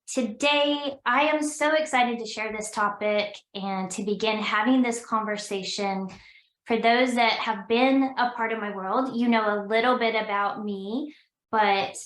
Today, I am so excited to share this topic and to begin having this conversation. For those that have been a part of my world, you know a little bit about me, but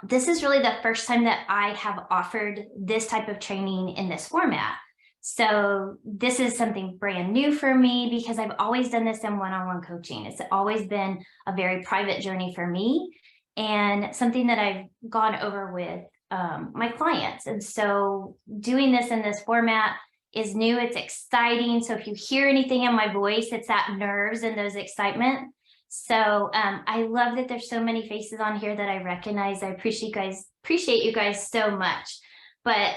this is really the first time that I have offered this type of training in this format. So this is something brand new for me because I've always done this in one-on-one coaching. It's always been a very private journey for me and something that I've gone over with my clients. And so doing this in this format is new, it's exciting. So if you hear anything in my voice, it's that nerves and those excitement. So I love that there's so many faces on here that I recognize. I appreciate you guys so much. But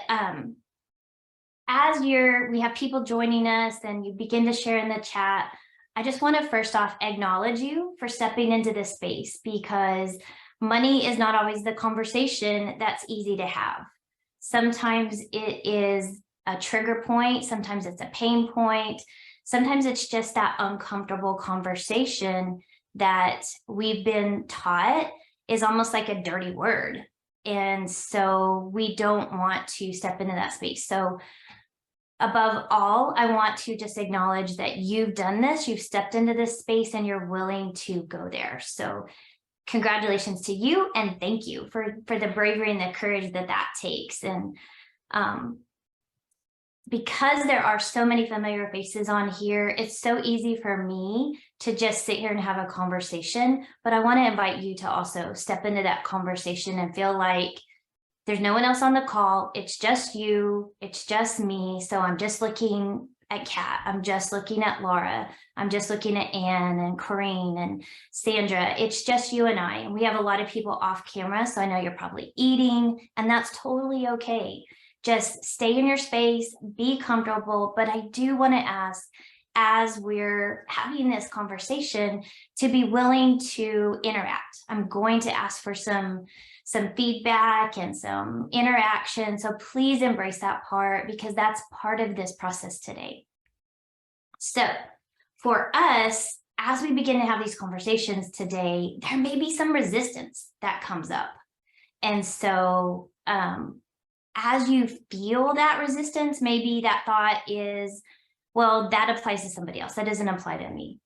as we have people joining us and you begin to share in the chat, I just want to first off acknowledge you for stepping into this space, because money is not always the conversation that's easy to have. Sometimes it is a trigger point, sometimes it's a pain point, sometimes it's just that uncomfortable conversation that we've been taught is almost like a dirty word. And so we don't want to step into that space. So above all, I want to just acknowledge that you've done this, you've stepped into this space and you're willing to go there. So congratulations to you and thank you for the bravery and the courage that takes. And because there are so many familiar faces on here, it's so easy for me to just sit here and have a conversation, but I want to invite you to also step into that conversation and feel like there's no one else on the call. It's just you, it's just me. So I'm just looking at Kat, I'm just looking at Laura, I'm just looking at Anne and Corinne and Sandra. It's just you and I, and we have a lot of people off camera, so I know you're probably eating, and that's totally okay. Just stay in your space, be comfortable. But I do want to ask, as we're having this conversation, to be willing to interact. I'm going to ask for some feedback and some interaction. So please embrace that part, because that's part of this process today. So for us, as we begin to have these conversations today, there may be some resistance that comes up. And so as you feel that resistance, maybe that thought is, well, that applies to somebody else. That doesn't apply to me.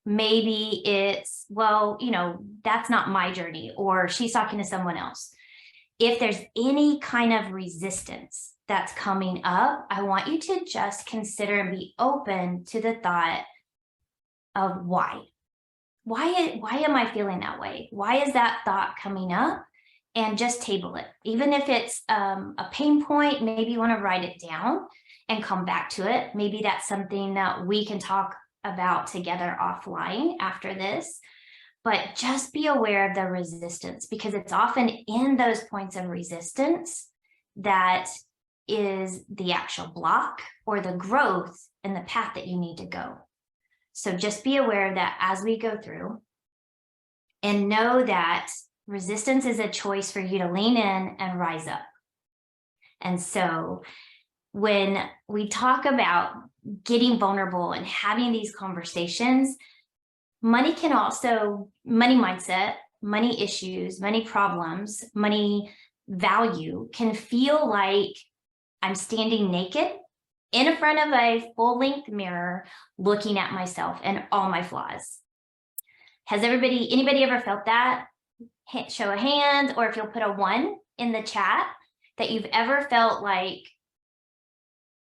Maybe it's, well, that's not my journey, or she's talking to someone else. If there's any kind of resistance that's coming up, I want you to just consider and be open to the thought of why. Why am I feeling that way? Why is that thought coming up? And just table it. Even if it's a pain point, maybe you want to write it down and come back to it. Maybe that's something that we can talk about together offline after this. But just be aware of the resistance, because it's often in those points of resistance that is the actual block or the growth in the path that you need to go. So just be aware of that as we go through, and know that resistance is a choice for you to lean in and rise up. And so when we talk about getting vulnerable and having these conversations, money mindset, money issues, money problems, money value can feel like I'm standing naked in front of a full-length mirror looking at myself and all my flaws. Has anybody ever felt that? Show a hand, or if you'll put a 1 in the chat, that you've ever felt like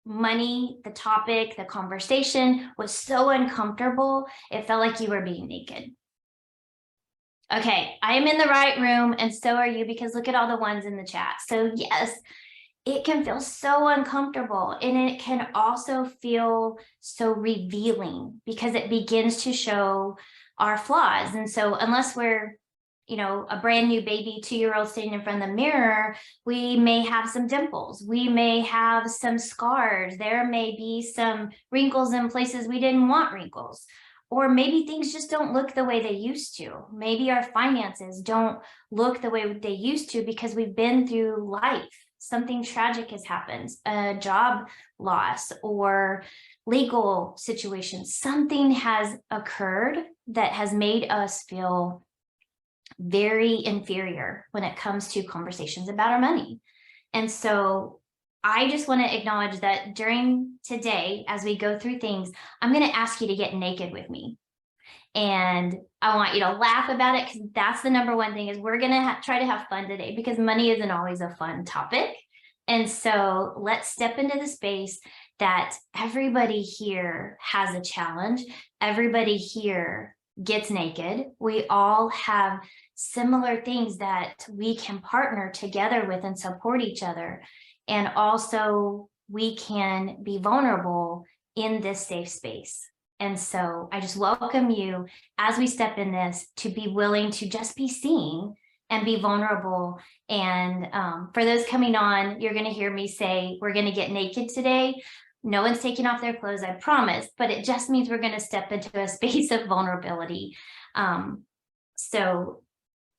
money, the topic, the conversation was so uncomfortable, it felt like you were being naked. Okay, I am in the right room, and so are you, because look at all the 1s in the chat. So yes, it can feel so uncomfortable, and it can also feel so revealing, because it begins to show our flaws. And so unless we're a brand new baby 2-year-old standing in front of the mirror, we may have some dimples. We may have some scars. There may be some wrinkles in places we didn't want wrinkles. Or maybe things just don't look the way they used to. Maybe our finances don't look the way they used to because we've been through life. Something tragic has happened, a job loss or legal situation. Something has occurred that has made us feel very inferior when it comes to conversations about our money. And so I just want to acknowledge that during today, as we go through things, I'm going to ask you to get naked with me. And I want you to laugh about it, because that's the number one thing, is we're going to try to have fun today, because money isn't always a fun topic. And so let's step into the space that everybody here has a challenge. Everybody here gets naked. We all have similar things that we can partner together with and support each other. And also we can be vulnerable in this safe space. And so I just welcome you, as we step in this, to be willing to just be seen and be vulnerable. And for those coming on, you're going to hear me say, we're going to get naked today. No one's taking off their clothes, I promise, but it just means we're going to step into a space of vulnerability. So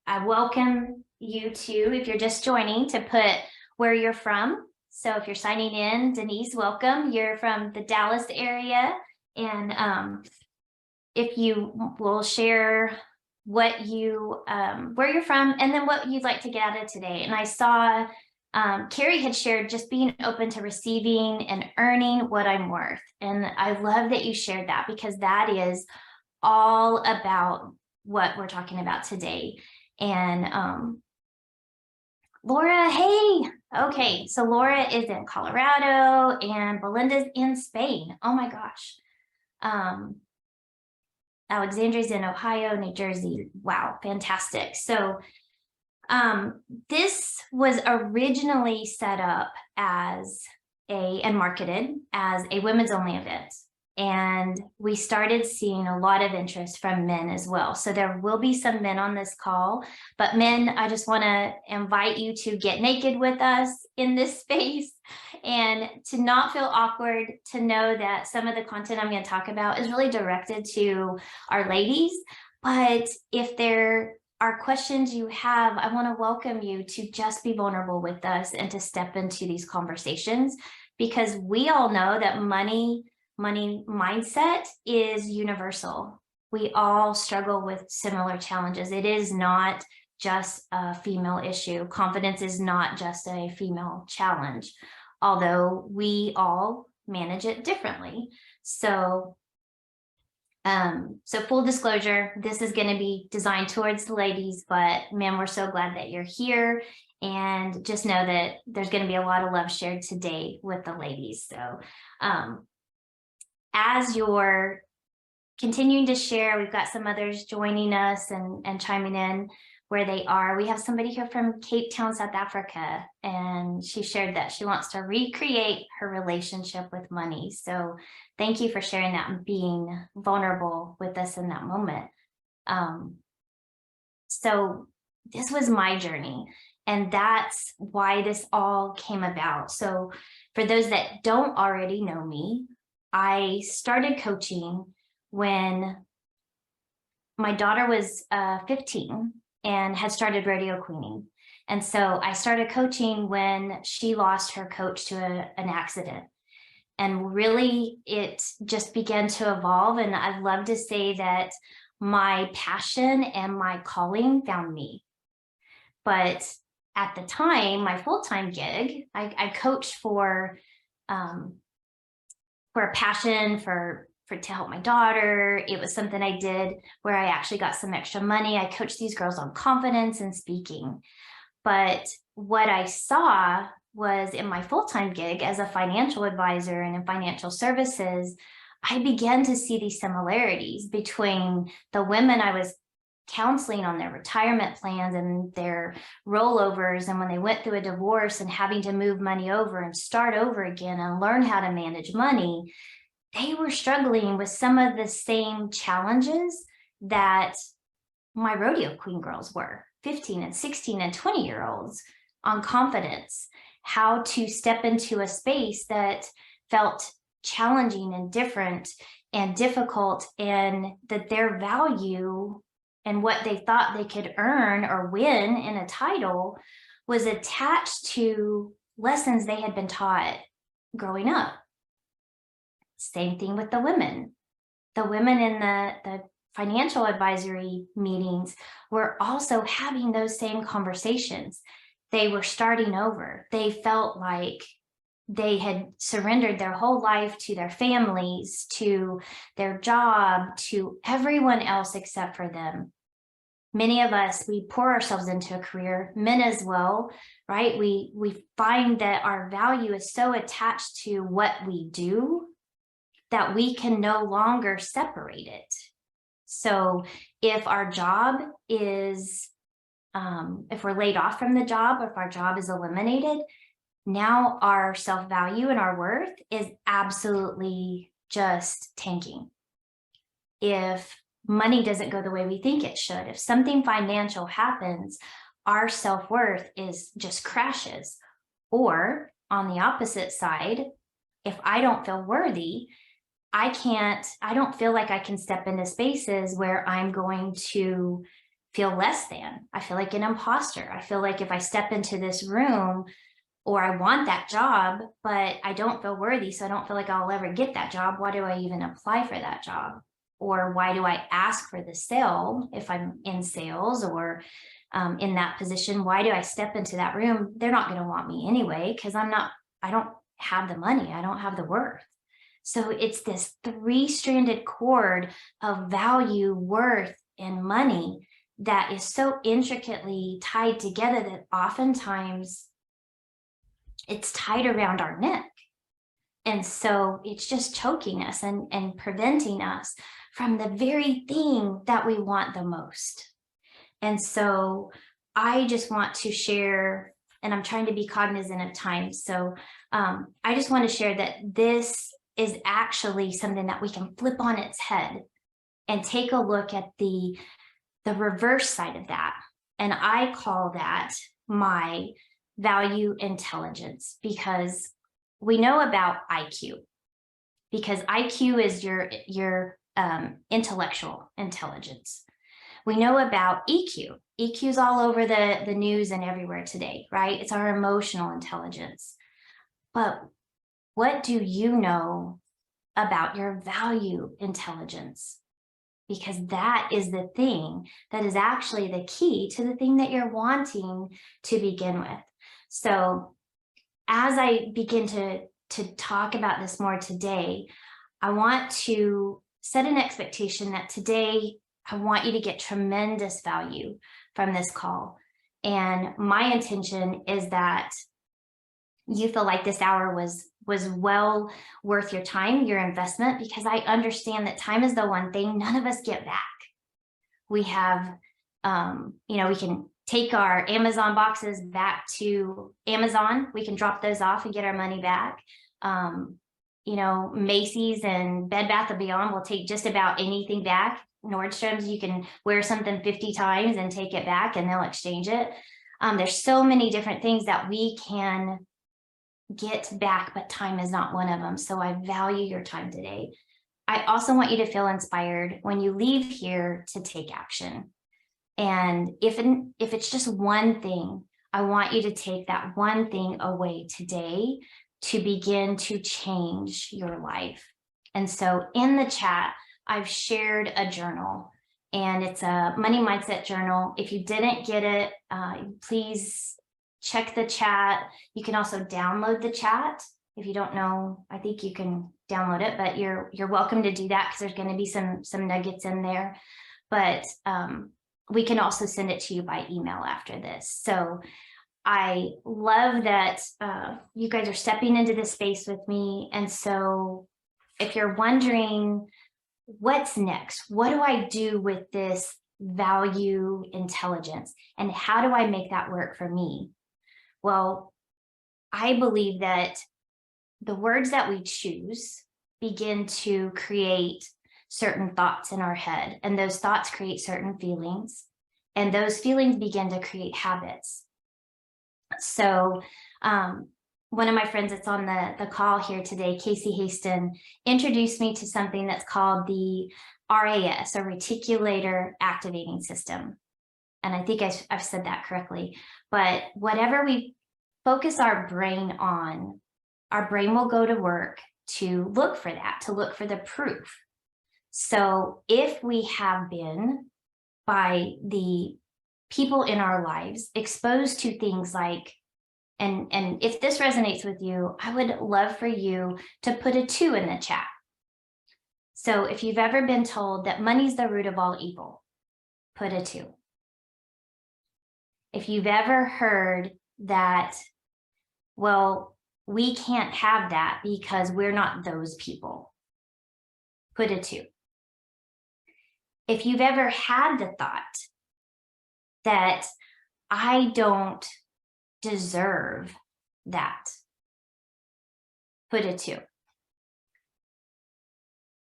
I welcome you to, if you're just joining, to put where you're from. So if you're signing in, Denise, welcome. You're from the Dallas area. And if you will share what you, where you're from, and then what you'd like to get out of today. And I saw Carrie had shared just being open to receiving and earning what I'm worth. And I love that you shared that, because that is all about what we're talking about today. And Laura, hey, okay, so Laura is in Colorado and Belinda's in Spain. Oh my gosh. Alexandria's in Ohio, New Jersey. Wow, fantastic. So this was originally set up as and marketed as a women's only event. And we started seeing a lot of interest from men as well. So there will be some men on this call, but men, I just want to invite you to get naked with us in this space, and to not feel awkward, to know that some of the content I'm going to talk about is really directed to our ladies. But if there are questions you have, I want to welcome you to just be vulnerable with us and to step into these conversations, because we all know that money mindset is universal. We all struggle with similar challenges. It is not just a female issue. Confidence is not just a female challenge, although we all manage it differently. So full disclosure, this is going to be designed towards the ladies, but man, we're so glad that you're here. And just know that there's going to be a lot of love shared today with the ladies. So as you're continuing to share, we've got some others joining us and chiming in where they are. We have somebody here from Cape Town, South Africa, and she shared that she wants to recreate her relationship with money. So thank you for sharing that and being vulnerable with us in that moment. So this was my journey, and that's why this all came about. So for those that don't already know me, I started coaching when my daughter was 15 and had started rodeo queening. And so I started coaching when she lost her coach to an accident. And really, it just began to evolve. And I'd love to say that my passion and my calling found me. But at the time, my full-time gig, I coached for a passion to help my daughter. It was something I did where I actually got some extra money. I coached these girls on confidence and speaking. But what I saw was, in my full-time gig as a financial advisor and in financial services, I began to see these similarities between the women I was counseling on their retirement plans and their rollovers, and when they went through a divorce and having to move money over and start over again and learn how to manage money, they were struggling with some of the same challenges that my rodeo queen girls were, 15 and 16 and 20-year-olds, on confidence, how to step into a space that felt challenging and different and difficult, and that their value and what they thought they could earn or win in a title was attached to lessons they had been taught growing up. Same thing with the women. The women in the financial advisory meetings were also having those same conversations. They were starting over. They felt like they had surrendered their whole life to their families, to their job, to everyone else except for them. Many of us, we pour ourselves into a career, men as well, right? We find that our value is so attached to what we do that we can no longer separate it. So if our job is, if we're laid off from the job, if our job is eliminated, now our self-value and our worth is absolutely just tanking. If money doesn't go the way we think it should, if something financial happens, our self-worth is just crashes. Or on the opposite side, if I don't feel worthy, I don't feel like I can step into spaces where I'm going to feel less than. I feel like an imposter. I feel like if I step into this room, or I want that job, but I don't feel worthy, so I don't feel like I'll ever get that job, why do I even apply for that job? Or why do I ask for the sale if I'm in sales or in that position? Why do I step into that room? They're not going to want me anyway, because I don't have the money. I don't have the worth. So it's this three-stranded cord of value, worth, and money that is so intricately tied together that oftentimes it's tied around our neck. And so it's just choking us and preventing us from the very thing that we want the most. And so I just want to share, and I'm trying to be cognizant of time. So I just want to share that this is actually something that we can flip on its head and take a look at the reverse side of that. And I call that my value intelligence, because we know about IQ, because IQ is your intellectual intelligence. We know about EQ. EQ is all over the news and everywhere today, right? It's our emotional intelligence. But what do you know about your value intelligence? Because that is the thing that is actually the key to the thing that you're wanting to begin with. So as I begin to talk about this more today, I want to set an expectation that today I want you to get tremendous value from this call. And my intention is that you feel like this hour was well worth your time, your investment, because I understand that time is the one thing none of us get back. We have, we can take our Amazon boxes back to Amazon. We can drop those off and get our money back. Macy's and Bed Bath & Beyond will take just about anything back. Nordstrom's, you can wear something 50 times and take it back and they'll exchange it. There's so many different things that we can get back, but time is not one of them. So I value your time today. I also want you to feel inspired when you leave here to take action. And if it's just one thing, I want you to take that one thing away today to begin to change your life. And so in the chat, I've shared a journal, and it's a money mindset journal. If you didn't get it, please check the chat. You can also download the chat. If you don't know, I think you can download it, but you're welcome to do that because there's going to be some nuggets in there. But we can also send it to you by email after this. So I love that you guys are stepping into this space with me. And so if you're wondering what's next, what do I do with this value intelligence and how do I make that work for me? Well, I believe that the words that we choose begin to create certain thoughts in our head, and those thoughts create certain feelings, and those feelings begin to create habits. So one of my friends that's on the call here today, Casey Haston, introduced me to something that's called the RAS, or Reticular Activating System. And I think I've said that correctly, but whatever we focus our brain on, our brain will go to work to look for that, to look for the proof So if we have been, by the people in our lives, exposed to things like, and if this resonates with you, I would love for you to put a 2 in the chat. So if you've ever been told that money's the root of all evil, put a 2. If you've ever heard that, well, we can't have that because we're not those people, put a 2. If you've ever had the thought that I don't deserve that, put a 2.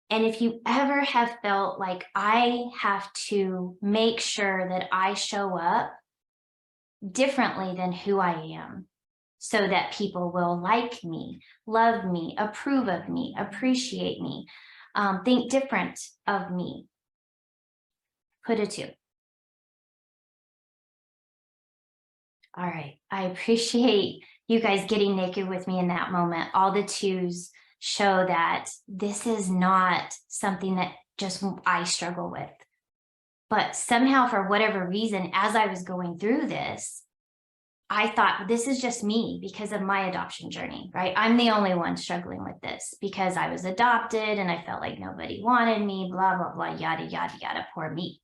And if you ever have felt like I have to make sure that I show up differently than who I am so that people will like me, love me, approve of me, appreciate me, think different of me, put a 2. All right, I appreciate you guys getting naked with me in that moment. All the 2s show that this is not something that just I struggle with. But somehow, for whatever reason, as I was going through this, I thought this is just me because of my adoption journey, right? I'm the only one struggling with this because I was adopted and I felt like nobody wanted me, blah, blah, blah, yada, yada, yada, poor me.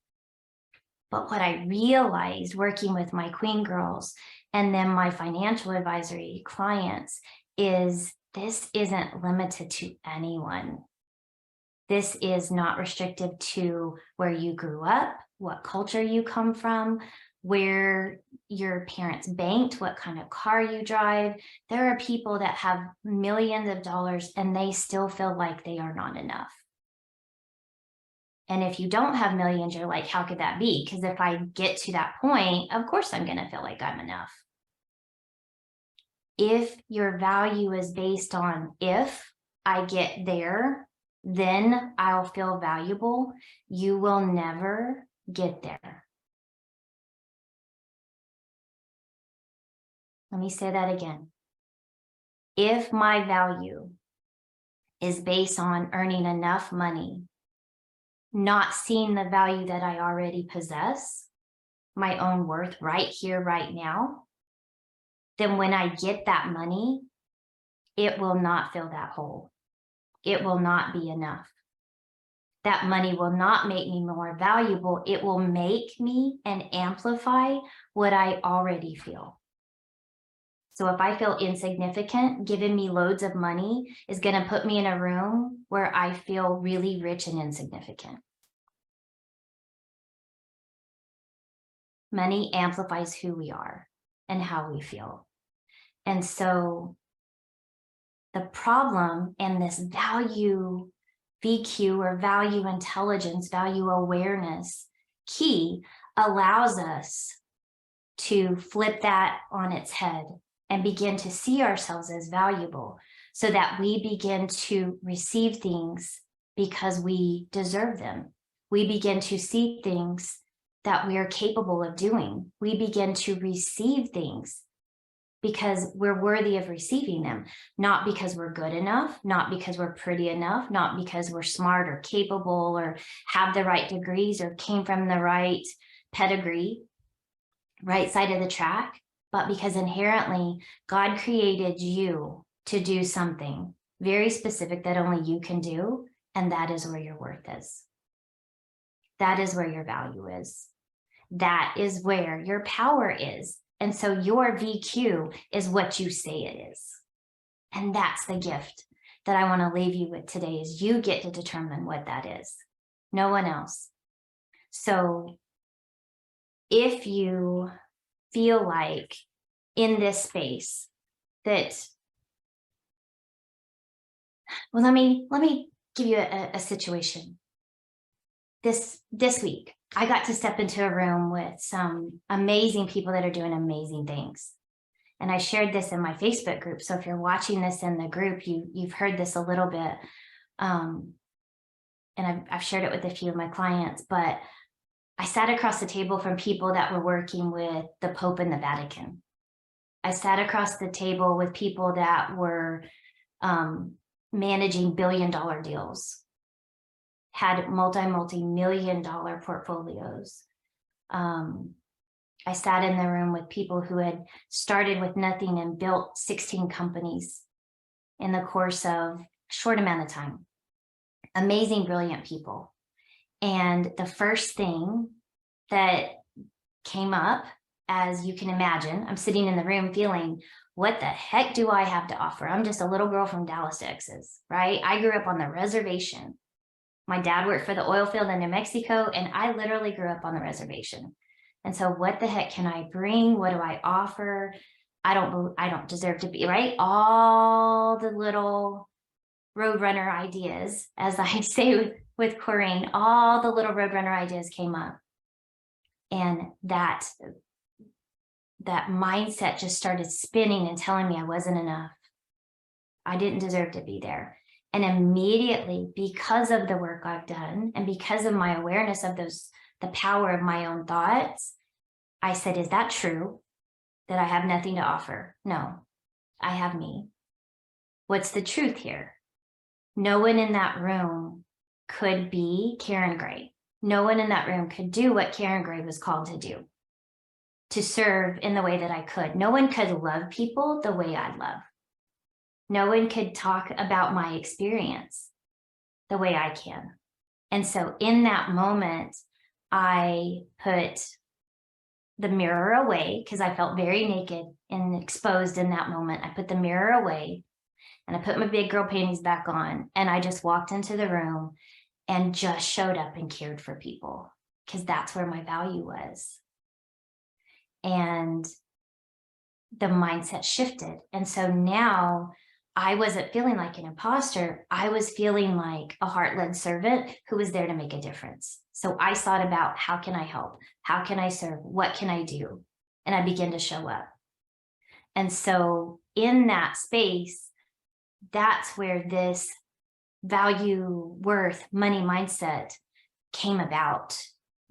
But what I realized working with my Queen Girls and then my financial advisory clients is this isn't limited to anyone. This is not restricted to where you grew up, what culture you come from, where your parents banked, what kind of car you drive. There are people that have millions of dollars and they still feel like they are not enough. And if you don't have millions, you're like, how could that be? Because if I get to that point, of course I'm going to feel like I'm enough. If your value is based on if I get there, then I'll feel valuable, you will never get there. Let me say that again. If my value is based on earning enough money, not seeing the value that I already possess, my own worth right here, right now, then when I get that money, it will not fill that hole. It will not be enough. That money will not make me more valuable. It will make me and amplify what I already feel. So if I feel insignificant, giving me loads of money is going to put me in a room where I feel really rich and insignificant. Money amplifies who we are and how we feel. And so the problem and this value VQ or value intelligence, value awareness key allows us to flip that on its head and begin to see ourselves as valuable so that we begin to receive things because we deserve them. We begin to see things that we are capable of doing. We begin to receive things because we're worthy of receiving them, not because we're good enough, not because we're pretty enough, not because we're smart or capable or have the right degrees or came from the right pedigree, right side of the track, but because inherently God created you to do something very specific that only you can do, and that is where your worth is. That is where your value is. That is where your power is. And so your VQ is what you say it is. And that's the gift that I want to leave you with today is you get to determine what that is. No one else. So if you feel like in this space that, well, let me give you a situation. This week, I got to step into a room with some amazing people that are doing amazing things. And I shared this in my Facebook group. So if you're watching this in the group, you've heard this a little bit. And I've shared it with a few of my clients, but I sat across the table from people that were working with the Pope and the Vatican. I sat across the table with people that were managing billion-dollar deals. had multi-million dollar portfolios. I sat in the room with people who had started with nothing and built 16 companies in the course of a short amount of time. Amazing, brilliant people. And the first thing that came up, as you can imagine, I'm sitting in the room feeling, what the heck do I have to offer? I'm just a little girl from Dallas, Texas, right? I grew up on the reservation. My dad worked for the oil field in New Mexico, and I literally grew up on the reservation. And so what the heck can I bring? What do I offer? I don't deserve to be, right? All the little Roadrunner ideas, as I say with Corrine, all the little Roadrunner ideas came up. And that mindset just started spinning and telling me I wasn't enough. I didn't deserve to be there. And immediately, because of the work I've done and because of my awareness of the power of my own thoughts, I said, is that true? That I have nothing to offer? No, I have me. What's the truth here? No one in that room could be Karen Gray. No one in that room could do what Karen Gray was called to do, to serve in the way that I could. No one could love people the way I love. No one could talk about my experience the way I can. And so in that moment, I put the mirror away because I felt very naked and exposed in that moment. I put the mirror away and I put my big girl panties back on, and I just walked into the room and just showed up and cared for people because that's where my value was. And the mindset shifted. And so now I wasn't feeling like an imposter. I was feeling like a heart-led servant who was there to make a difference. So I thought about, how can I help? How can I serve? What can I do? And I began to show up. And so in that space, that's where this value, worth, money mindset came about,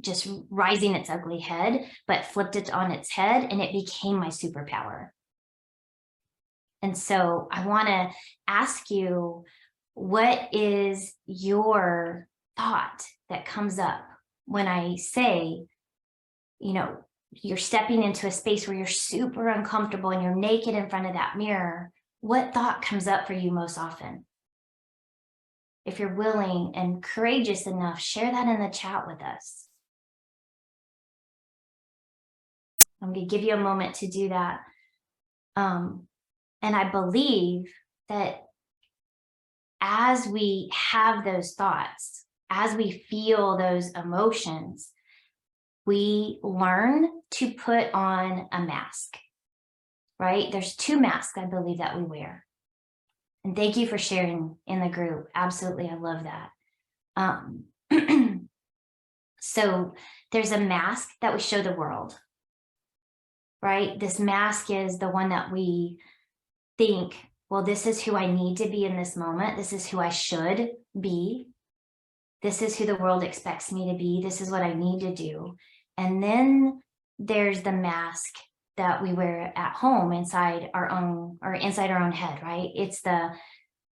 just rising its ugly head, but flipped it on its head, and it became my superpower. And so I want to ask you, what is your thought that comes up when I say, you're stepping into a space where you're super uncomfortable and you're naked in front of that mirror? What thought comes up for you most often? If you're willing and courageous enough, share that in the chat with us. I'm going to give you a moment to do that. And I believe that as we have those thoughts, as we feel those emotions, we learn to put on a mask, right? There's two masks, I believe, that we wear. And thank you for sharing in the group. Absolutely, I love that. So there's a mask that we show the world, right? This mask is the one that we think, well, this is who I need to be in this moment. This is who I should be. This is who the world expects me to be. This is what I need to do. And then there's the mask that we wear at home inside our own head, right? It's the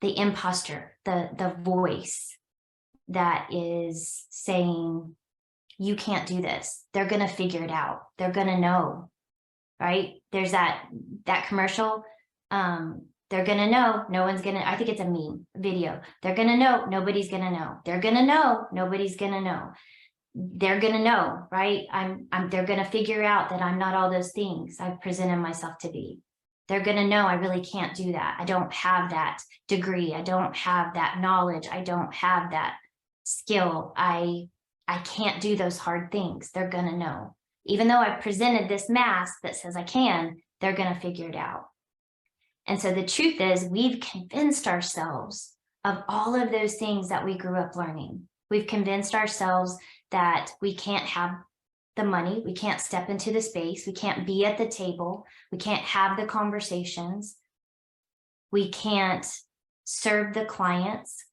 imposter, the voice that is saying, you can't do this. They're going to figure it out. They're going to know, right? There's that commercial. They're going to know. No one's going to, I think it's a meme video. They're going to know. Nobody's going to know. They're going to know. Nobody's going to know. They're going to know, right? They're going to figure out that I'm not all those things I've presented myself to be. They're going to know I really can't do that. I don't have that degree. I don't have that knowledge. I don't have that skill. I can't do those hard things. They're going to know. Even though I've presented this mask that says I can, they're going to figure it out. And so the truth is, we've convinced ourselves of all of those things that we grew up learning. We've convinced ourselves that we can't have the money, we can't step into the space, we can't be at the table, we can't have the conversations, we can't serve the clients,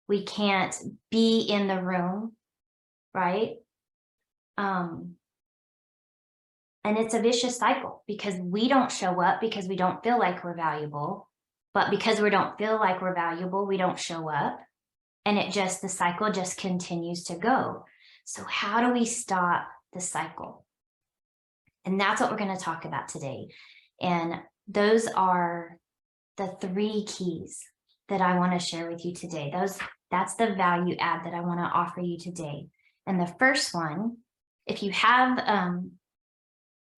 we can't be in the room, right? And it's a vicious cycle because we don't show up because we don't feel like we're valuable, but because we don't feel like we're valuable, we don't show up. And the cycle just continues to go. So how do we stop the cycle? And that's what we're going to talk about today. And those are the 3 keys that I want to share with you today. That's the value add that I want to offer you today. And the first one, if you have a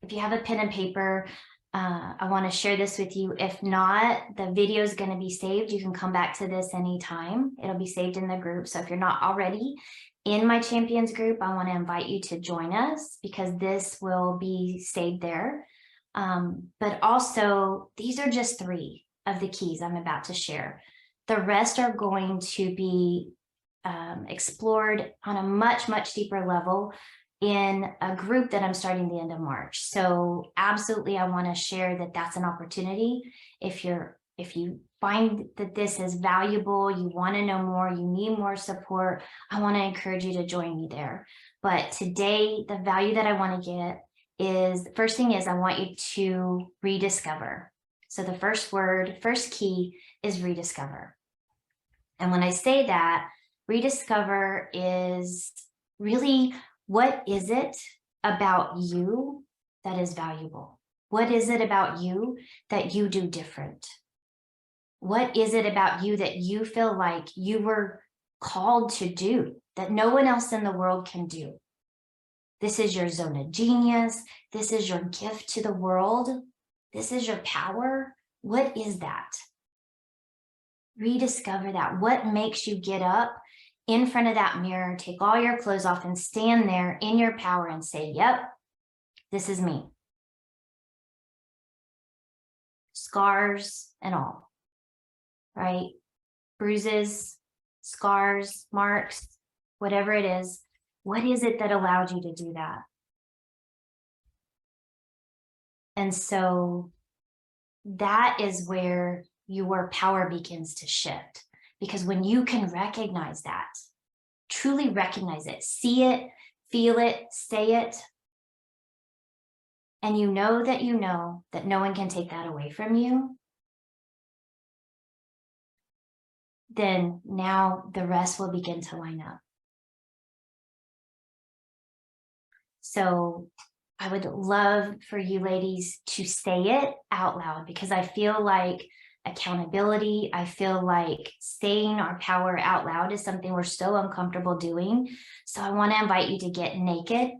pen and paper, I want to share this with you. If not, the video is going to be saved. You can come back to this anytime. It'll be saved in the group. So if you're not already in my champions group, I want to invite you to join us because this will be saved there. But also, these are just 3 of the keys I'm about to share. The rest are going to be explored on a much, much deeper level in a group that I'm starting the end of March. So absolutely, I want to share that that's an opportunity. If you find that this is valuable, you want to know more, you need more support, I want to encourage you to join me there. But today, the value that I want to get is, the first thing is I want you to rediscover. So the first key is rediscover. And when I say that, rediscover is really, what is it about you that is valuable? What is it about you that you do different? What is it about you that you feel like you were called to do that no one else in the world can do? This is your zone of genius. This is your gift to the world. This is your power. What is that? Rediscover that. What makes you get up in front of that mirror, take all your clothes off and stand there in your power and say, yep, this is me. Scars and all, right? Bruises, scars, marks, whatever it is. What is it that allowed you to do that? And so that is where your power begins to shift. Because when you can recognize that, truly recognize it, see it, feel it, say it, and you know that no one can take that away from you, then now the rest will begin to line up. So I would love for you ladies to say it out loud, because I feel like accountability, I feel like saying our power out loud is something we're so uncomfortable doing. So I want to invite you to get naked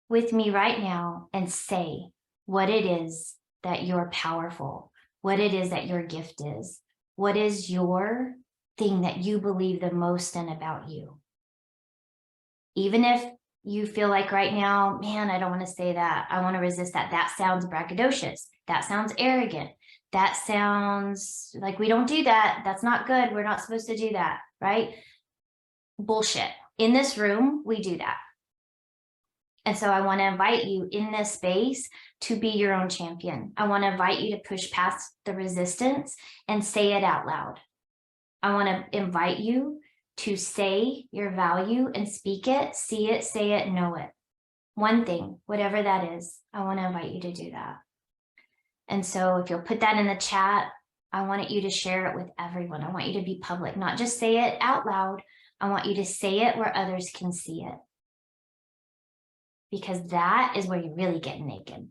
with me right now and say what it is that you're powerful, what it is that your gift is, what is your thing that you believe the most in about you. Even if you feel like right now, man, I don't want to say that, I want to resist that, that sounds braggadocious, that sounds arrogant, that sounds like we don't do that, that's not good, we're not supposed to do that, right? Bullshit. In this room, we do that. And so I want to invite you in this space to be your own champion. I want to invite you to push past the resistance and say it out loud. I want to invite you to say your value and speak it, see it, say it, know it. One thing, whatever that is, I want to invite you to do that. And so if you'll put that in the chat, I want you to share it with everyone. I want you to be public, not just say it out loud. I want you to say it where others can see it. Because that is where you really get naked,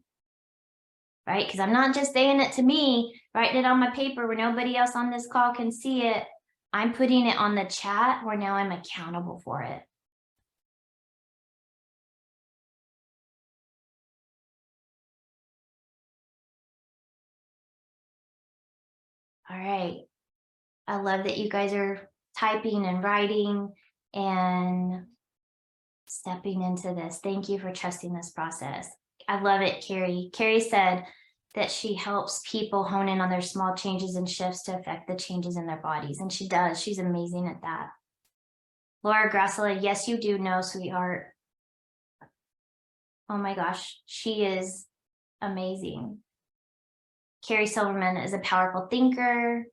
right? Because I'm not just saying it to me, writing it on my paper where nobody else on this call can see it. I'm putting it on the chat where now I'm accountable for it. All right. I love that you guys are typing and writing and stepping into this. Thank you for trusting this process. I love it, Carrie. Carrie said that she helps people hone in on their small changes and shifts to affect the changes in their bodies. And she does. She's amazing at that. Laura Grassela, yes, you do know, sweetheart. Oh my gosh, she is amazing. Carrie Silverman is a powerful thinker.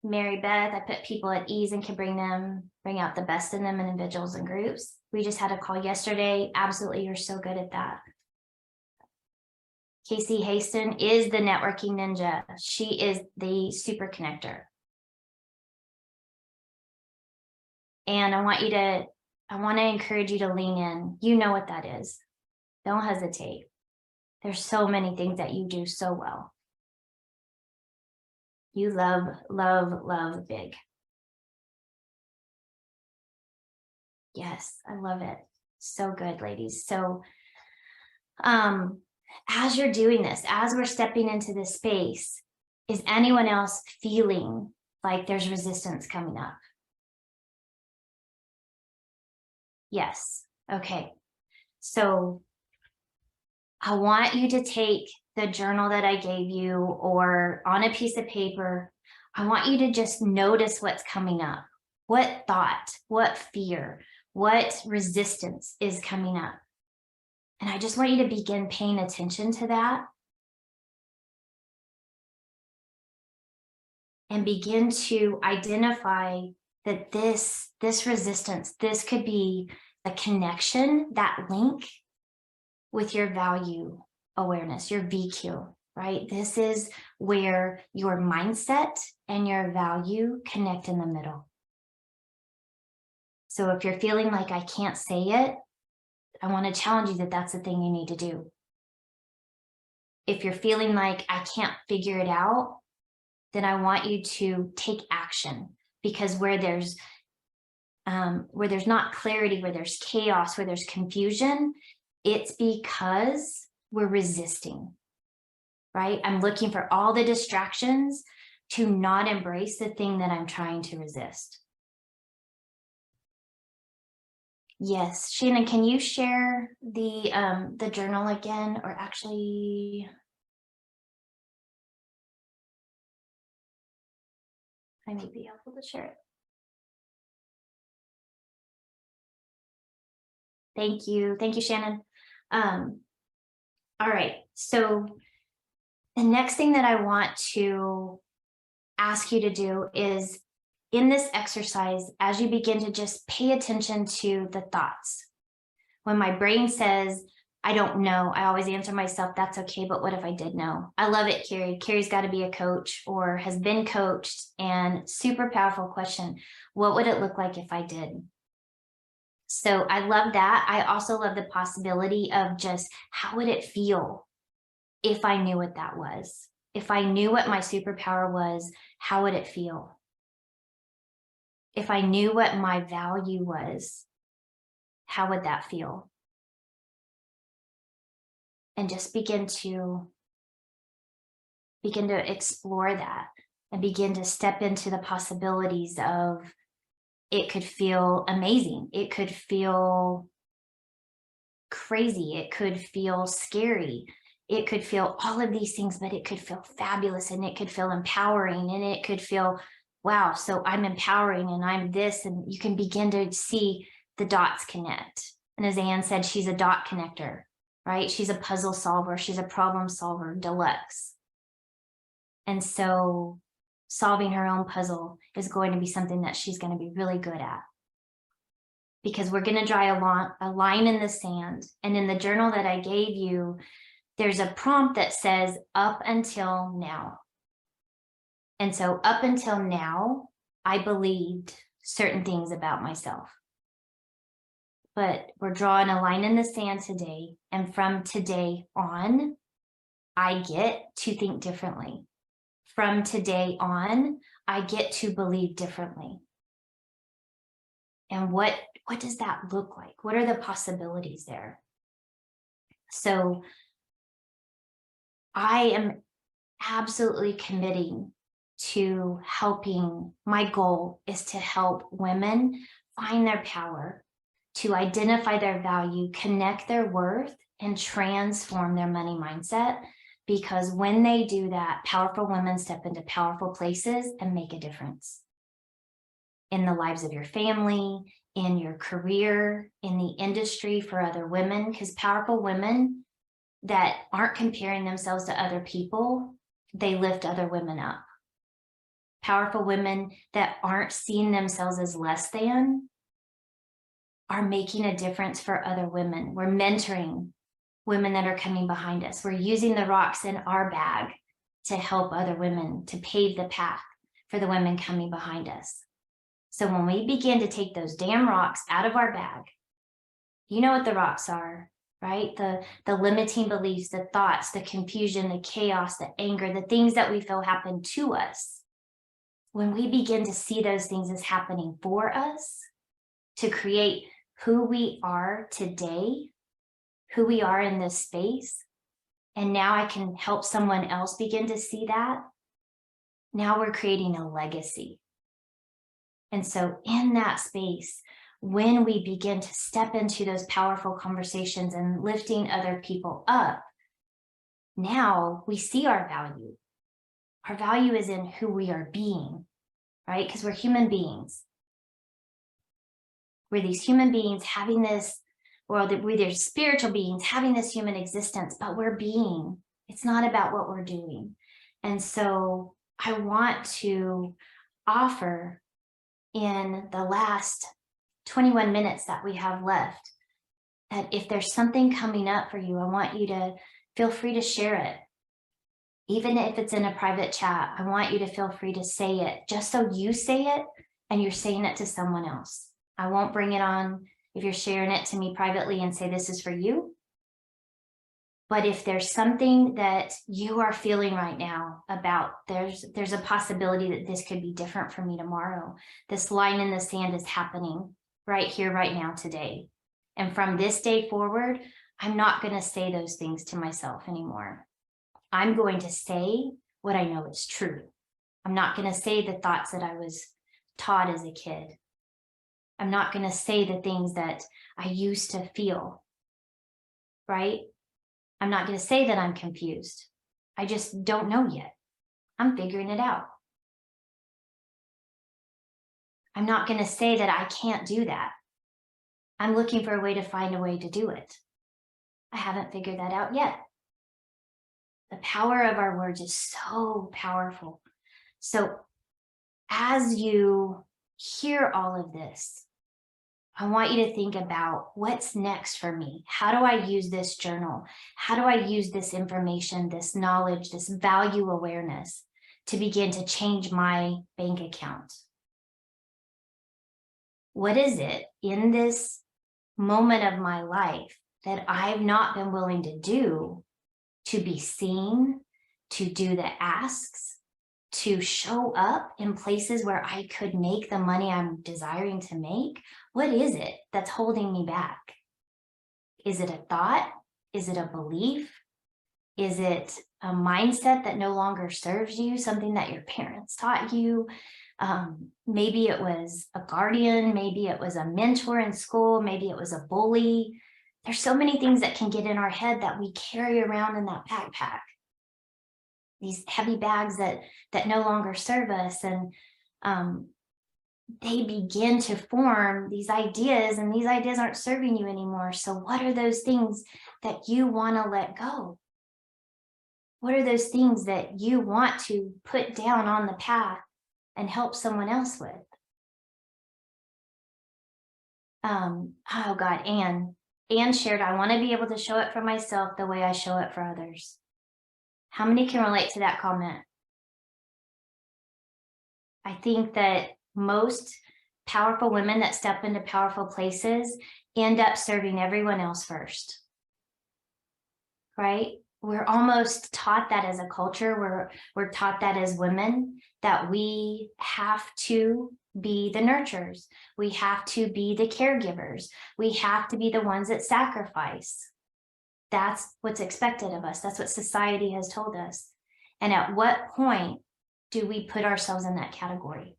Mary Beth, I put people at ease and can bring out the best in them in individuals and groups. We just had a call yesterday. Absolutely, you're so good at that. Casey Haston is the networking ninja. She is the super connector. And I want to encourage you to lean in. You know what that is. Don't hesitate. There's so many things that you do so well. You love, love, love big. Yes, I love it. So good, ladies. So as you're doing this, as we're stepping into this space, is anyone else feeling like there's resistance coming up? Yes. Okay. So I want you to take the journal that I gave you, or on a piece of paper. I want you to just notice what's coming up. What thought, what fear, what resistance is coming up. And I just want you to begin paying attention to that. And begin to identify that this resistance, this could be a connection, that link with your value awareness, your VQ, right? This is where your mindset and your value connect in the middle. So if you're feeling like I can't say it, I want to challenge you that that's the thing you need to do. If you're feeling like I can't figure it out, then I want you to take action, because where there's not clarity, where there's chaos, where there's confusion, it's because we're resisting, right? I'm looking for all the distractions to not embrace the thing that I'm trying to resist. Yes, Shannon, can you share the journal again, or actually, I may be helpful to share it. Thank you, Shannon. All right, so the next thing that I want to ask you to do is, in this exercise, as you begin to just pay attention to the thoughts. When my brain says, I don't know, I always answer myself, that's okay, but what if I did know? I love it, Carrie. Carrie's got to be a coach or has been coached, and super powerful question. What would it look like if I did? So I love that. I also love the possibility of just, how would it feel if I knew what that was? If I knew what my superpower was, how would it feel? If I knew what my value was, how would that feel? And just begin to explore that, and begin to step into the possibilities of, it could feel amazing. It could feel crazy. It could feel scary. It could feel all of these things, but it could feel fabulous, and it could feel empowering, and it could feel, wow, so I'm empowering and I'm this, and you can begin to see the dots connect. And as Anne said, she's a dot connector, right? She's a puzzle solver. She's a problem solver deluxe. And so solving her own puzzle is going to be something that she's going to be really good at, because we're going to draw a line in the sand. And in the journal that I gave you, there's a prompt that says up until now. And so up until now, I believed certain things about myself. But we're drawing a line in the sand today. And from today on, I get to think differently. From today on, I get to believe differently. And what does that look like? What are the possibilities there? So I am absolutely committing to helping. My goal is to help women find their power, to identify their value, connect their worth, and transform their money mindset. Because when they do that, powerful women step into powerful places and make a difference in the lives of your family, in your career, in the industry, for other women. Because powerful women that aren't comparing themselves to other people, they lift other women up. Powerful women that aren't seeing themselves as less than are making a difference for other women. We're mentoring women that are coming behind us. We're using the rocks in our bag to help other women, to pave the path for the women coming behind us. So when we begin to take those damn rocks out of our bag, you know what the rocks are, right? The limiting beliefs, the thoughts, the confusion, the chaos, the anger, the things that we feel happen to us. When we begin to see those things as happening for us, to create who we are today, who we are in this space, and now I can help someone else begin to see that. Now we're creating a legacy. And so in that space, when we begin to step into those powerful conversations and lifting other people up, now we see our value. Our value is in who we are being, right? Because we're human beings. We're these human beings having this, or we're these spiritual beings having this human existence, but we're being. It's not about what we're doing. And so I want to offer in the last 21 minutes that we have left, that if there's something coming up for you, I want you to feel free to share it. Even if it's in a private chat, I want you to feel free to say it, just so you say it and you're saying it to someone else. I won't bring it on if you're sharing it to me privately and say this is for you. But if there's something that you are feeling right now about, there's a possibility that this could be different for me tomorrow. This line in the sand is happening right here, right now, today. And from this day forward, I'm not going to say those things to myself anymore. I'm going to say what I know is true. I'm not going to say the thoughts that I was taught as a kid. I'm not going to say the things that I used to feel, right? I'm not going to say that I'm confused. I just don't know yet. I'm figuring it out. I'm not going to say that I can't do that. I'm looking for a way to find a way to do it. I haven't figured that out yet. The power of our words is so powerful. So as you hear all of this, I want you to think about what's next for me. How do I use this journal? How do I use this information, this knowledge, this value awareness to begin to change my bank account? What is it in this moment of my life that I've not been willing to do, to be seen, to do the asks, to show up in places where I could make the money I'm desiring to make? What is it that's holding me back? Is it a thought? Is it a belief? Is it a mindset that no longer serves you, something that your parents taught you? Maybe it was a guardian, maybe it was a mentor in school, maybe it was a bully. There's so many things that can get in our head that we carry around in that backpack. These heavy bags that no longer serve us, and they begin to form these ideas, and these ideas aren't serving you anymore. So what are those things that you want to let go? What are those things that you want to put down on the path and help someone else with? Oh God, Anne shared, I want to be able to show it for myself the way I show it for others. How many can relate to that comment? I think that most powerful women that step into powerful places end up serving everyone else first, right? We're almost taught that as a culture. We're taught that as women, that we have to be the nurturers. We have to be the caregivers. We have to be the ones that sacrifice. That's what's expected of us. That's what society has told us. And at what point do we put ourselves in that category?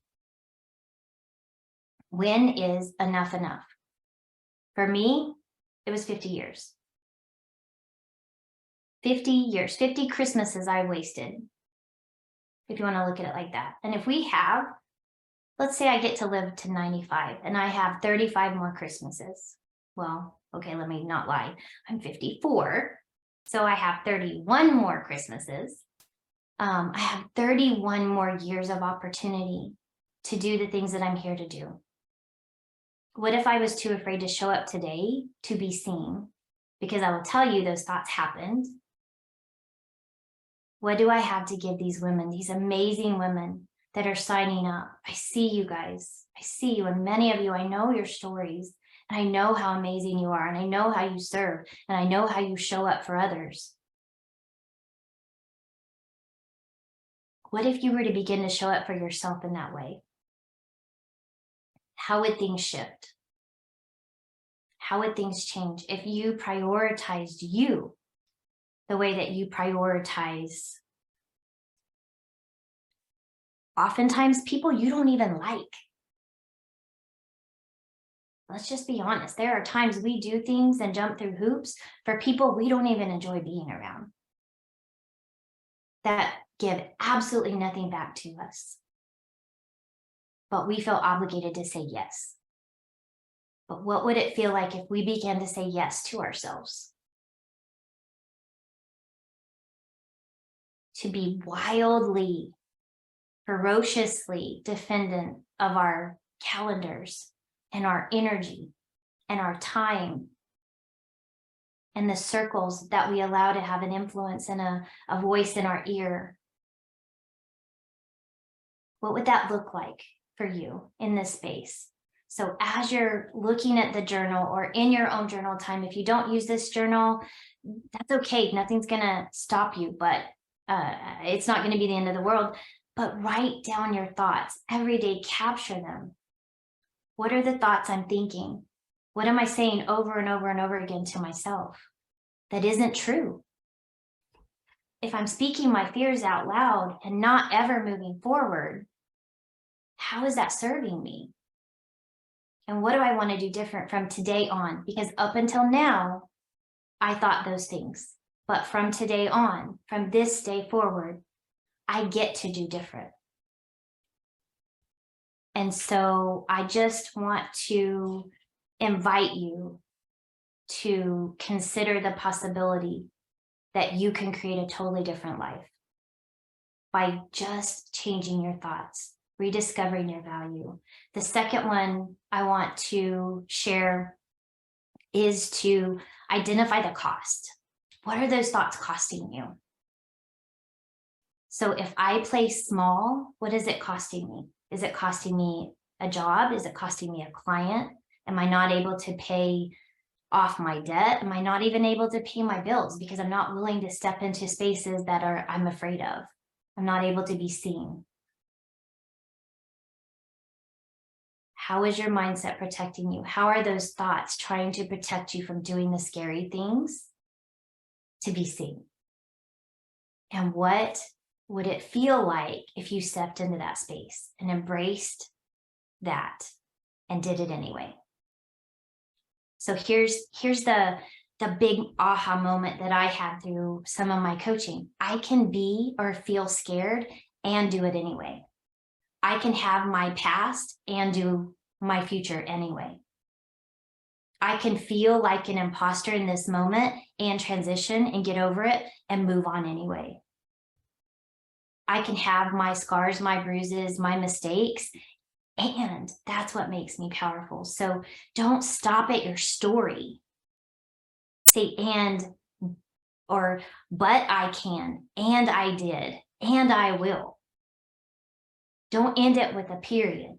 When is enough enough? For me, it was 50 years. 50 years, 50 Christmases I wasted, if you want to look at it like that. And if we have, let's say I get to live to 95 and I have 35 more Christmases. Well, okay, let me not lie. I'm 54. So I have 31 more Christmases. I have 31 more years of opportunity to do the things that I'm here to do. What if I was too afraid to show up today to be seen? Because I will tell you, those thoughts happened. What do I have to give these women, these amazing women that are signing up. I see you guys. I see you, and many of you, I know your stories, and I know how amazing you are, and I know how you serve, and I know how you show up for others. What if you were to begin to show up for yourself in that way? How would things shift? How would things change if you prioritized you the way that you prioritize oftentimes people you don't even like? Let's just be honest. There are times we do things and jump through hoops for people we don't even enjoy being around, that give absolutely nothing back to us. But we feel obligated to say yes. But what would it feel like if we began to say yes to ourselves? To be wildly, ferociously defendant of our calendars and our energy and our time and the circles that we allow to have an influence and a voice in our ear. What would that look like for you in this space? So as you're looking at the journal or in your own journal time, if you don't use this journal, that's okay. Nothing's gonna stop you, but it's not gonna be the end of the world. But write down your thoughts every day, capture them. What are the thoughts I'm thinking? What am I saying over and over and over again to myself that isn't true? If I'm speaking my fears out loud and not ever moving forward, how is that serving me? And what do I want to do different from today on? Because up until now, I thought those things. But from today on, from this day forward, I get to do different. And so I just want to invite you to consider the possibility that you can create a totally different life by just changing your thoughts, rediscovering your value. The second one I want to share is to identify the cost. What are those thoughts costing you? So if I play small, what is it costing me? Is it costing me a job? Is it costing me a client? Am I not able to pay off my debt? Am I not even able to pay my bills because I'm not willing to step into spaces that I'm afraid of? I'm not able to be seen. How is your mindset protecting you? How are those thoughts trying to protect you from doing the scary things to be seen? And what would it feel like if you stepped into that space and embraced that and did it anyway? So here's the big aha moment that I had through some of my coaching. I can be or feel scared and do it anyway. I can have my past and do my future anyway. I can feel like an imposter in this moment and transition and get over it and move on anyway. I can have my scars, my bruises, my mistakes, and that's what makes me powerful. So don't stop at your story. Say and, or but I can, and I did, and I will. Don't end it with a period.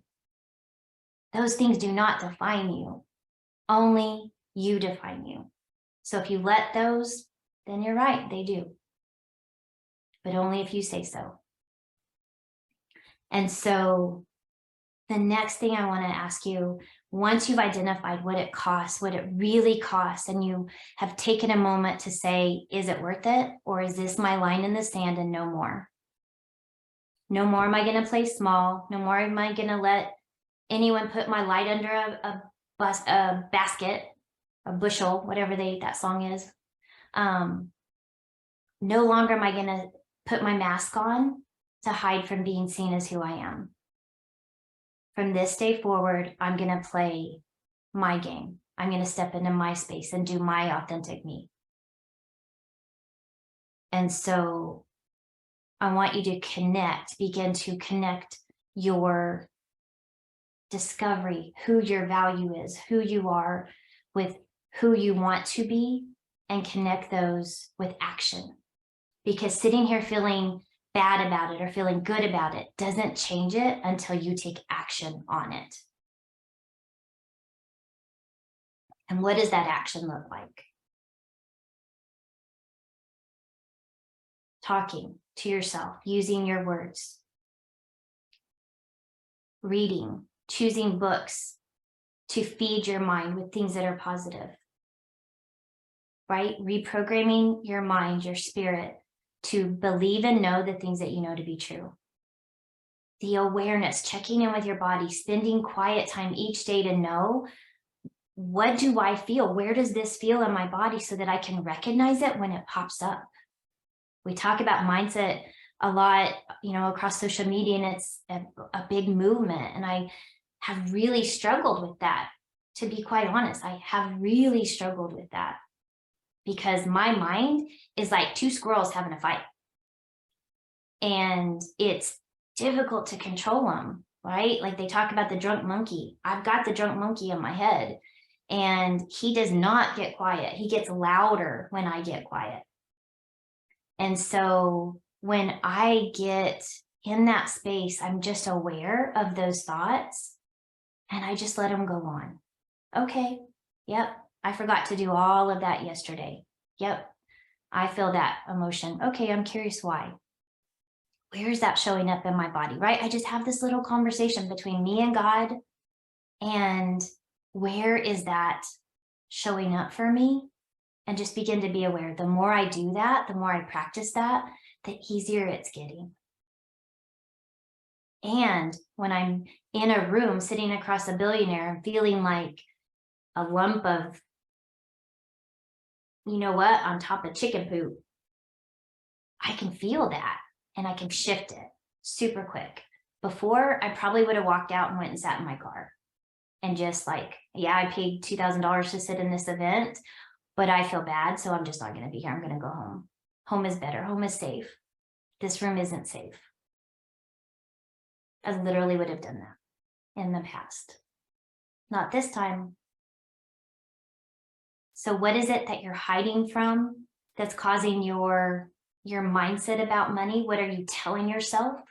Those things do not define you. Only you define you. So if you let those, then you're right, they do. But only if you say so. And so the next thing I want to ask you, once you've identified what it costs, what it really costs, and you have taken a moment to say, is it worth it? Or is this my line in the sand and no more? No more am I going to play small. No more am I going to let anyone put my light under a basket, a bushel, whatever that song is. No longer am I going to put my mask on to hide from being seen as who I am. From this day forward, I'm going to play my game. I'm going to step into my space and do my authentic me. And so I want you to begin to connect your discovery, who your value is, who you are, with who you want to be, and connect those with action. Because sitting here feeling bad about it or feeling good about it doesn't change it until you take action on it. And what does that action look like? Talking to yourself, using your words, reading, choosing books to feed your mind with things that are positive, right? Reprogramming your mind, your spirit, to believe and know the things that you know to be true. The awareness, checking in with your body, spending quiet time each day to know, what do I feel? Where does this feel in my body so that I can recognize it when it pops up? We talk about mindset a lot, across social media, and it's a big movement. And I have really struggled with that. To be quite honest, I have really struggled with that because my mind is like two squirrels having a fight. And it's difficult to control them, right? Like they talk about the drunk monkey. I've got the drunk monkey in my head and he does not get quiet. He gets louder when I get quiet. And so when I get in that space, I'm just aware of those thoughts and I just let them go on. Okay, yep, I forgot to do all of that yesterday. Yep, I feel that emotion. Okay, I'm curious why. Where is that showing up in my body, right? I just have this little conversation between me and God, and where is that showing up for me? And just begin to be aware. The more I do that, the more I practice that, the easier it's getting. And when I'm in a room sitting across a billionaire and feeling like a lump of, on top of chicken poop, I can feel that and I can shift it super quick. Before, I probably would have walked out and went and sat in my car and just like, yeah, I paid $2,000 to sit in this event, but I feel bad, so I'm just not going to be here. I'm going to go home. Home is better. Home is safe. This room isn't safe. I literally would have done that in the past. Not this time. So what is it that you're hiding from that's causing your mindset about money? What are you telling yourself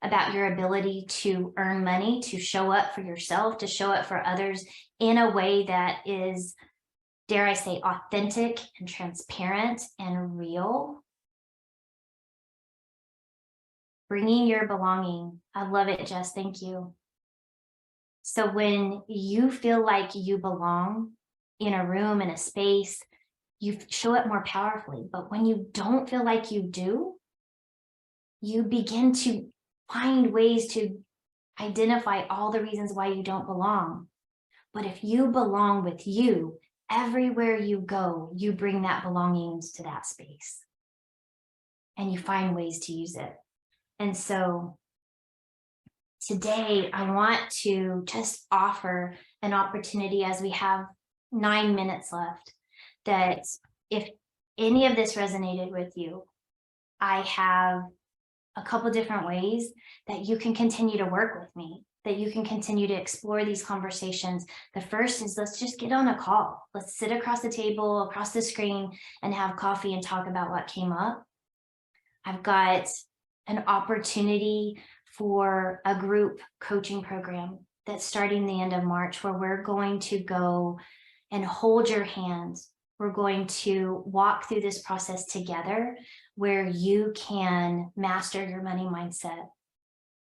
about your ability to earn money, to show up for yourself, to show up for others in a way that is, dare I say, authentic and transparent and real? Bringing your belonging. I love it, Jess. Thank you. So when you feel like you belong in a room, in a space, you show up more powerfully. But when you don't feel like you do, you begin to find ways to identify all the reasons why you don't belong. But if you belong with you, everywhere you go, you bring that belonging to that space and you find ways to use it. And so today I want to just offer an opportunity, as we have 9 minutes left, that if any of this resonated with you, I have a couple different ways that you can continue to work with me, that you can continue to explore these conversations. The first is, let's just get on a call. Let's sit across the table, across the screen, and have coffee and talk about what came up. I've got an opportunity for a group coaching program that's starting the end of March, where we're going to go and hold your hands. We're going to walk through this process together, where you can master your money mindset.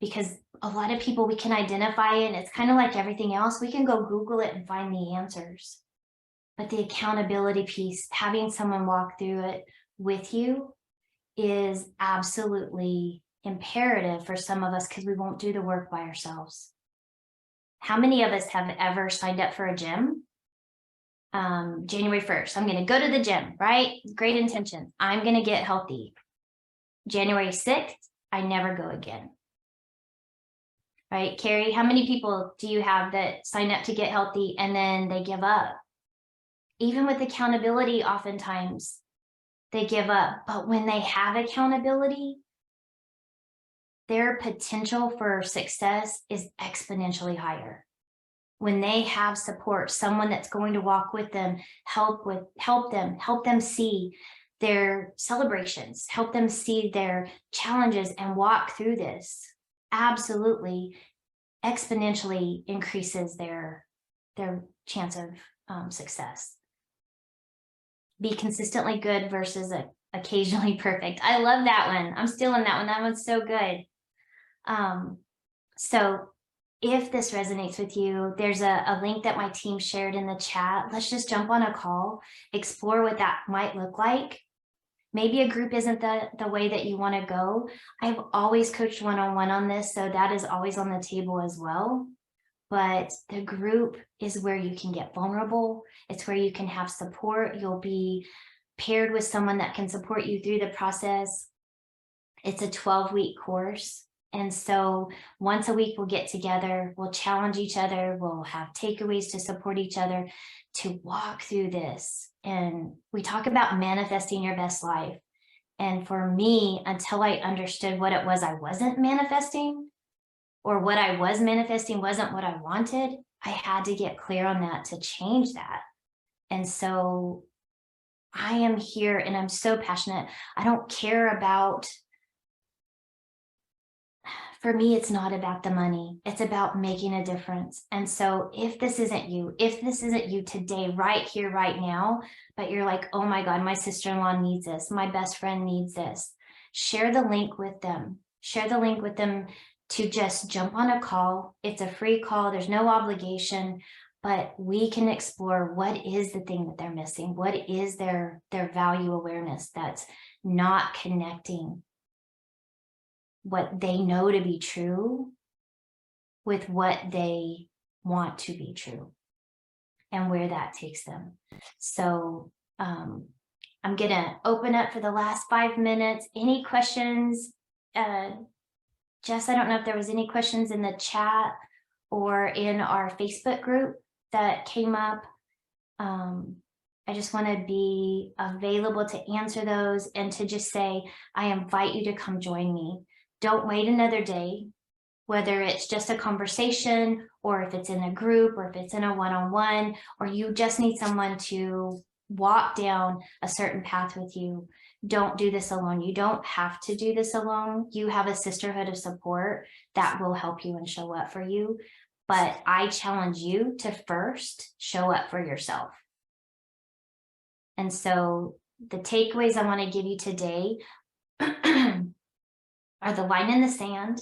Because a lot of people, we can identify it, and it's kind of like everything else. We can go Google it and find the answers. But the accountability piece, having someone walk through it with you, is absolutely imperative for some of us, because we won't do the work by ourselves. How many of us have ever signed up for a gym? January 1st, I'm going to go to the gym, right? Great intention. I'm going to get healthy. January 6th, I never go again. Right? Carrie, how many people do you have that sign up to get healthy and then they give up? Even with accountability, oftentimes they give up. But when they have accountability, their potential for success is exponentially higher. When they have support, someone that's going to walk with them, help them see their celebrations, help them see their challenges and walk through this, absolutely exponentially increases their chance of success. Be consistently good versus occasionally perfect. I love that one. I'm stealing that one. That one's so good. So if this resonates with you, there's a link that my team shared in the chat. Let's just jump on a call, explore what that might look like. Maybe a group isn't the way that you want to go. I've always coached one-on-one on this, so that is always on the table as well. But the group is where you can get vulnerable. It's where you can have support. You'll be paired with someone that can support you through the process. It's a 12-week course. And so once a week we'll get together, we'll challenge each other, we'll have takeaways to support each other to walk through this. And we talk about manifesting your best life. And for me, until I understood what it was I wasn't manifesting, or what I was manifesting wasn't what I wanted, I had to get clear on that to change that. And so I am here and I'm so passionate. I don't care about, for me, it's not about the money. It's about making a difference. And so if this isn't you today, right here, right now, but you're like, oh my God, my sister-in-law needs this. My best friend needs this. Share the link with them. Share the link with them to just jump on a call. It's a free call. There's no obligation, but we can explore what is the thing that they're missing. What is their value awareness that's not connecting what they know to be true with what they want to be true and where that takes them. So I'm going to open up for the last 5 minutes. Any questions? Jess, I don't know if there was any questions in the chat or in our Facebook group that came up. I just want to be available to answer those and to just say, I invite you to come join me. Don't wait another day, whether it's just a conversation or if it's in a group or if it's in a one-on-one, or you just need someone to walk down a certain path with you. Don't do this alone. You don't have to do this alone. You have a sisterhood of support that will help you and show up for you. But I challenge you to first show up for yourself. And so the takeaways I want to give you today are the line in the sand.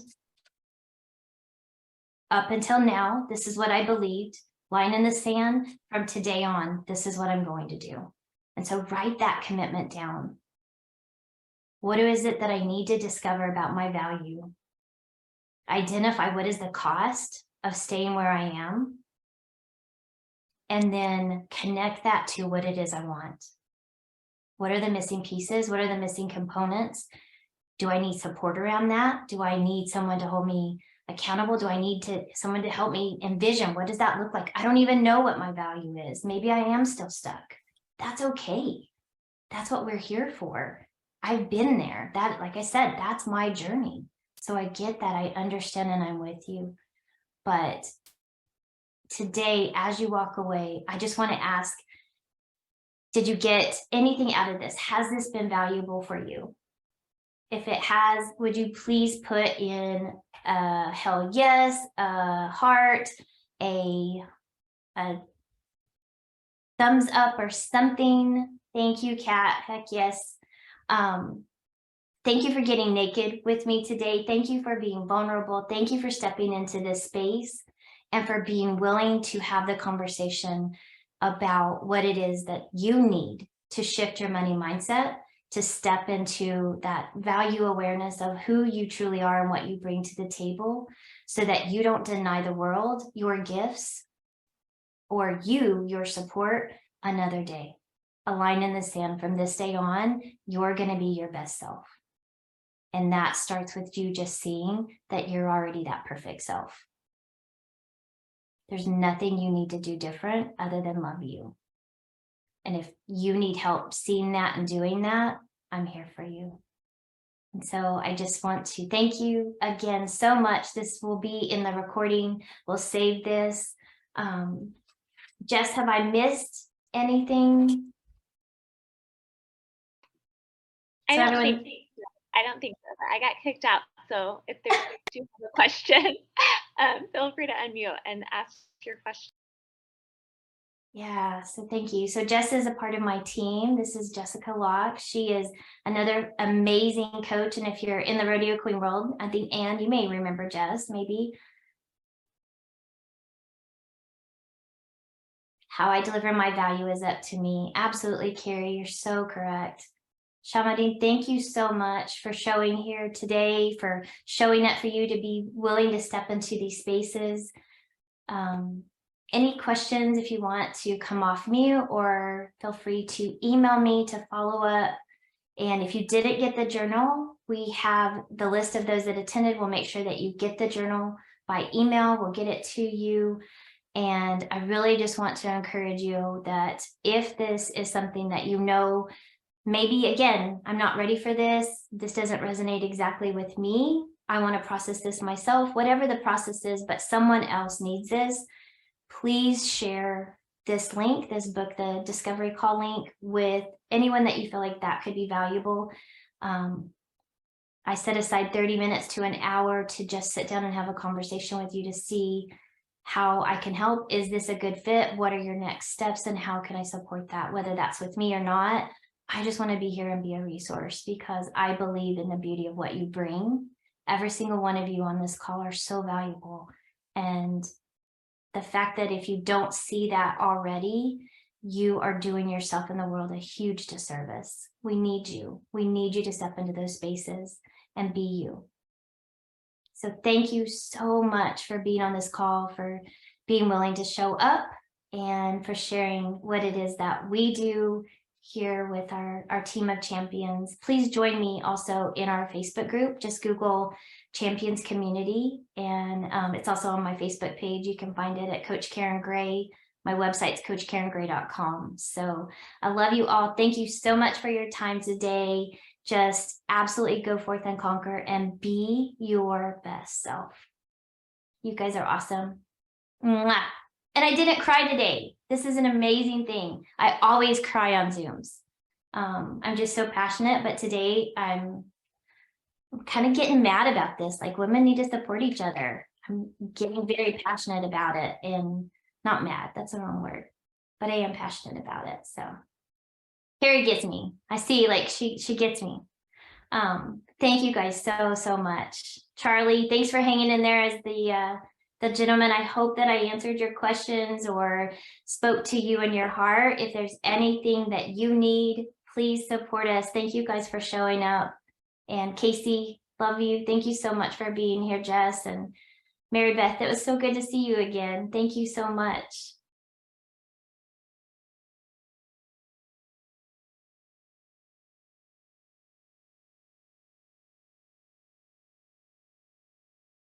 Up until now, this is what I believed. Line in the sand. From today on, this is what I'm going to do. And so write that commitment down. What is it that I need to discover about my value? Identify what is the cost of staying where I am. And then connect that to what it is I want. What are the missing pieces? What are the missing components? Do I need support around that? Do I need someone to hold me accountable? Do I need someone to help me envision? What does that look like? I don't even know what my value is. Maybe I am still stuck. That's okay. That's what we're here for. I've been there. That, like I said, that's my journey. So I get that. I understand and I'm with you. But today, as you walk away, I just want to ask, did you get anything out of this? Has this been valuable for you? If it has, would you please put in a hell yes, a heart, a thumbs up or something? Thank you, Kat. Heck yes. Thank you for getting naked with me today. Thank you for being vulnerable. Thank you for stepping into this space and for being willing to have the conversation about what it is that you need to shift your money mindset, to step into that value awareness of who you truly are and what you bring to the table, so that you don't deny the world your gifts or your support another day. A line in the sand. From this day on, you're going to be your best self. And that starts with you just seeing that you're already that perfect self. There's nothing you need to do different other than love you. And if you need help seeing that and doing that, I'm here for you. And so I just want to thank you again so much. This will be in the recording. We'll save this. Jess, have I missed anything? I So don't everyone, think I don't think so. I got kicked out. So if there's do you have a question, feel free to unmute and ask your question. yeah, so thank you. So Jess is a part of my team. This is Jessica Locke. She is another amazing coach. And if you're in the Rodeo Queen world, I think, Anne, you may remember Jess, maybe. How I deliver my value is up to me. Absolutely, Carrie, you're so correct. Shamadine, thank you so much for showing here today, for showing up for you to be willing to step into these spaces. Any questions, if you want to come off mute, or feel free to email me to follow up. And if you didn't get the journal, we have the list of those that attended. We'll make sure that you get the journal by email. We'll get it to you. And I really just want to encourage you that if this is something that you know, maybe again, I'm not ready for this, this doesn't resonate exactly with me, I want to process this myself, whatever the process is, but someone else needs this, please share this link, this book, the Discovery Call link, with anyone that you feel like that could be valuable. I set aside 30 minutes to an hour to just sit down and have a conversation with you to see how I can help. Is this a good fit? What are your next steps and how can I support that? Whether that's with me or not, I just want to be here and be a resource because I believe in the beauty of what you bring. Every single one of you on this call are so valuable. And the fact that if you don't see that already, you are doing yourself and the world a huge disservice. We need you. We need you to step into those spaces and be you. So thank you so much for being on this call, for being willing to show up, and for sharing what it is that we do here with our team of champions. Please join me also in our Facebook group. Just Google Champions Community, and it's also on my Facebook page. You can find it at Coach Karen Gray. My website's coachkarengray.com. So I love you all. Thank you so much for your time today. Just absolutely go forth and conquer and be your best self. You guys are awesome. Mwah. And I didn't cry today. This is an amazing thing. I always cry on Zooms. I'm just so passionate, but today I'm kind of getting mad about this. Like, women need to support each other. I'm getting very passionate about it, and not mad, that's the wrong word, but I am passionate about it. So Carrie gets me. I see, like, she gets me. Thank you guys so much. Charlie, thanks for hanging in there as the gentleman. I hope that I answered your questions or spoke to you in your heart. If there's anything that you need, please support us. Thank you guys for showing up. And Casey, love you. Thank you so much for being here, Jess. And Mary Beth, it was so good to see you again. Thank you so much.